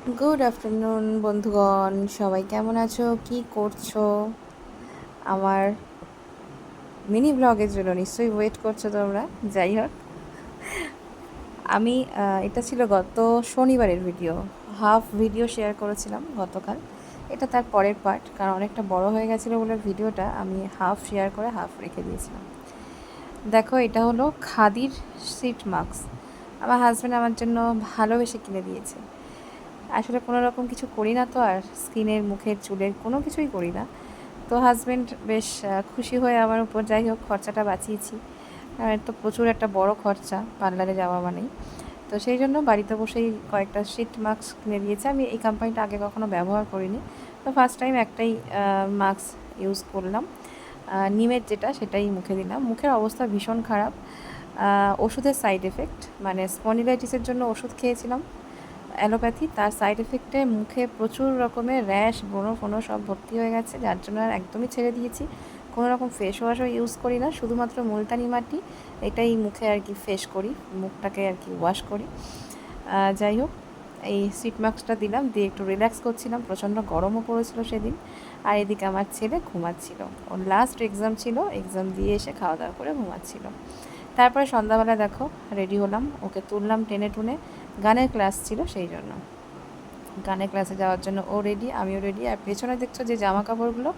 Good afternoon বন্ধুগণ, সবাই কেমন আছো, কি করছো? আমার মিনি ব্লগের জন্য নিশ্চয়ই ওয়েট করছো তোমরা। যাই হোক, আমি এটা ছিল গত শনিবারের ভিডিও। হাফ ভিডিও শেয়ার করেছিলাম গতকাল। এটা তার পরের পার্ট, কারণ অনেকটা বড় হয়ে গেছিলো বলে ভিডিওটা আমি হাফ শেয়ার করে হাফ রেখে দিয়েছিলাম। দেখো, এটা হলো খাদির সিট মাস্ক। আমার হাজব্যান্ড আমার জন্য ভালোবেসে কিনে দিয়েছে। আসলে কোনো রকম কিছু করি না তো, আর স্কিনের, মুখের, চুলের কোনো কিছুই করি না। তো হাজব্যান্ড বেশ খুশি হয়ে আমার উপর, যাই হোক, খরচাটা বাঁচিয়েছি। তো প্রচুর একটা বড় খরচা পার্লারে যাওয়া মানেই। তো সেই জন্য বাড়িতে বসেই কয়েকটা শীট মাস্ক কিনে দিয়েছে। আমি এই কোম্পানিটা আগে কখনো ব্যবহার করিনি, তো ফার্স্ট টাইম একটাই মাস্ক ইউজ করলাম। নিমের যেটা, সেটাই মুখে দিলাম। মুখের অবস্থা ভীষণ খারাপ। ওষুধের সাইড এফেক্ট, মানে স্পন্ডিলাইটিসের জন্য ওষুধ খেয়েছিলাম অ্যালোপ্যাথি, তার সাইড এফেক্টে মুখে প্রচুর রকমের র্যাশ, ব্রণ ফোনো সব ভর্তি হয়ে গেছে, যার জন্য আর একদমই ছেড়ে দিয়েছি। কোনো রকম ফেস ওয়াশও ইউজ করি না, শুধুমাত্র মুলতানি মাটি এটাই মুখে আর কি ফেস করি, মুখটাকে আর কি ওয়াশ করি। যাই হোক, এই সিট মাস্কটা দিলাম, দিয়ে একটু রিল্যাক্স করছিলাম। প্রচণ্ড গরমও পড়েছিল সেদিন। আর এদিকে আমার ছেলে ঘুমাচ্ছিল, ওর লাস্ট এক্সাম ছিল, এক্সাম দিয়ে এসে খাওয়া দাওয়া করে ঘুমাচ্ছিল। তারপরে সন্ধ্যাবেলা দেখো রেডি হলাম, ওকে তুললাম টেনে টুনে। গানের ক্লাস ছিল সেই জন্য, গানের ক্লাসে যাওয়ার জন্য ও রেডি, আমিও রেডি। আর পেছনে দেখছো যে জামা কাপড়গুলো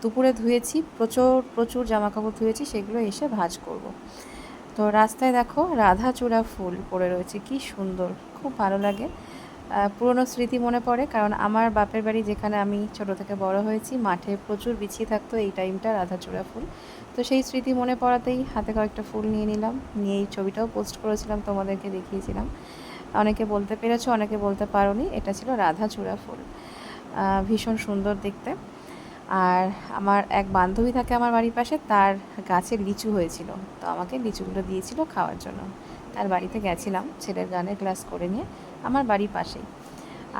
দুপুরে ধুয়েছি, প্রচুর প্রচুর জামা কাপড় ধুয়েছি, সেগুলো এসে ভাঁজ করব। তো রাস্তায় দেখো রাধাচূড়া ফুল পড়ে রয়েছে, কি সুন্দর, খুব ভালো লাগে। পুরনো স্মৃতি মনে পড়ে, কারণ আমার বাপের বাড়ি যেখানে আমি ছোট থেকে বড় হয়েছি, মাঠে প্রচুর বিছিয়ে থাকতো এই টাইমটা রাধাচূড়া ফুল। তো সেই স্মৃতি মনে পড়াতেই হাতে কয়েকটা ফুল নিয়ে নিলাম, নিয়ে এই ছবিটাও পোস্ট করেছিলাম, তোমাদেরকে দেখিয়েছিলাম। অনেকে বলতে পেরেছো, অনেকে বলতে পারোনি, এটা ছিল রাধাচূড়া ফুল। ভীষণ সুন্দর দেখতে। আর আমার এক বান্ধবী থাকে আমার বাড়ির পাশে, তার গাছে লিচু হয়েছিল, তো আমাকে লিচুগুলো দিয়েছিল খাওয়ার জন্য। তার বাড়িতে গেছিলাম ছেলের গানের ক্লাস করে নিয়ে, আমার বাড়ির পাশেই।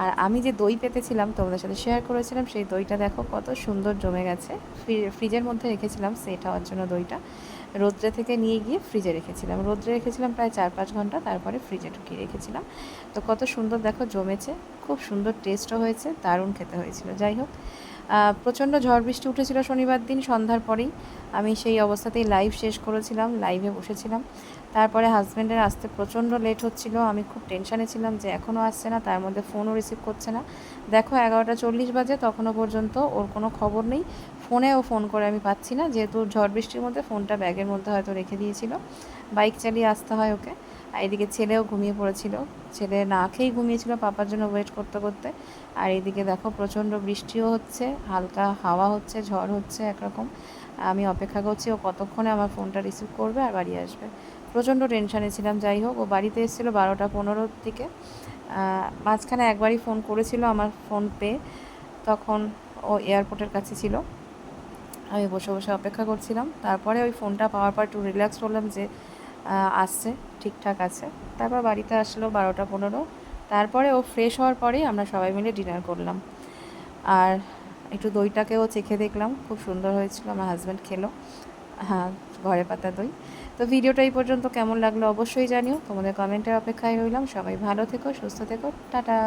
আর আমি যে দই পেতেছিলাম, তোমাদের সাথে শেয়ার করেছিলাম, সেই দইটা দেখো কত সুন্দর জমে গেছে। ফ্রিজের মধ্যে রেখেছিলাম সেট হওয়ার জন্য দইটা, রোদ্রে থেকে নিয়ে গিয়ে ফ্রিজে রেখেছিলাম। রোদ্রে রেখেছিলাম প্রায় 4-5 ঘন্টা, তারপরে ফ্রিজে ঢুকিয়ে রেখেছিলাম। তো কত সুন্দর দেখো জমেছে, খুব সুন্দর টেস্টও হয়েছে, দারুণ খেতে হয়েছিল। যাই হোক, প্রচণ্ড ঝড় বৃষ্টি উঠেছিল শনিবার দিন সন্ধ্যার পরেই। আমি সেই অবস্থাতেই লাইভ শেষ করেছিলাম, লাইভে বসেছিলাম। তারপরে হাজব্যান্ডের আসতে প্রচণ্ড লেট হচ্ছিল, আমি খুব টেনশানে ছিলাম যে এখনও আসছে না, তার মধ্যে ফোনও রিসিভ করছে না। দেখো 11টা 40 বাজে, তখনও পর্যন্ত ওর কোনো খবর নেই। ফোনেও ফোন করে আমি পাচ্ছি না, যেহেতু ঝড় বৃষ্টির মধ্যে ফোনটা ব্যাগের মধ্যে হয়তো রেখে দিয়েছিল। বাইক চালিয়ে আসতে হয় ওকে। আর এদিকে ছেলেও ঘুমিয়ে পড়েছিল, ছেলে না খেয়েই ঘুমিয়েছিল পাপার জন্য ওয়েট করতে করতে। আর এদিকে দেখো প্রচণ্ড বৃষ্টিও হচ্ছে, হালকা হাওয়া হচ্ছে, ঝড় হচ্ছে একরকম। আমি অপেক্ষা করছি ও কতক্ষণে আমার ফোনটা রিসিভ করবে আর বাড়ি আসবে। প্রচণ্ড টেনশানে ছিলাম। যাই হোক, ও বাড়িতে এসেছিলো 12টা 15 দিকে। মাঝখানে একবারই ফোন করেছিল আমার ফোন পেয়ে, তখন ও এয়ারপোর্টের কাছে ছিল। আমি বসে বসে অপেক্ষা করছিলাম। তারপরে ওই ফোনটা পাওয়ার পর একটু রিল্যাক্স করলাম যে আসছে, ঠিকঠাক আছে। তারপর বাড়িতে আসলো 12টা 15। তারপরে ও ফ্রেশ হওয়ার পরেই আমরা সবাই মিলে ডিনার করলাম। আর একটু দইটাকেও চেখে দেখলাম, খুব সুন্দর হয়েছিল, আমার হাজব্যান্ড খেলো। হ্যাঁ, ঘরে পাতা দই। তো ভিডিওটা এই পর্যন্ত কেমন লাগলো অবশ্যই জানিও, তোমাদের কমেন্টের অপেক্ষায় রইলাম। সবাই ভালো থেকো, সুস্থ থেকো, টাটা।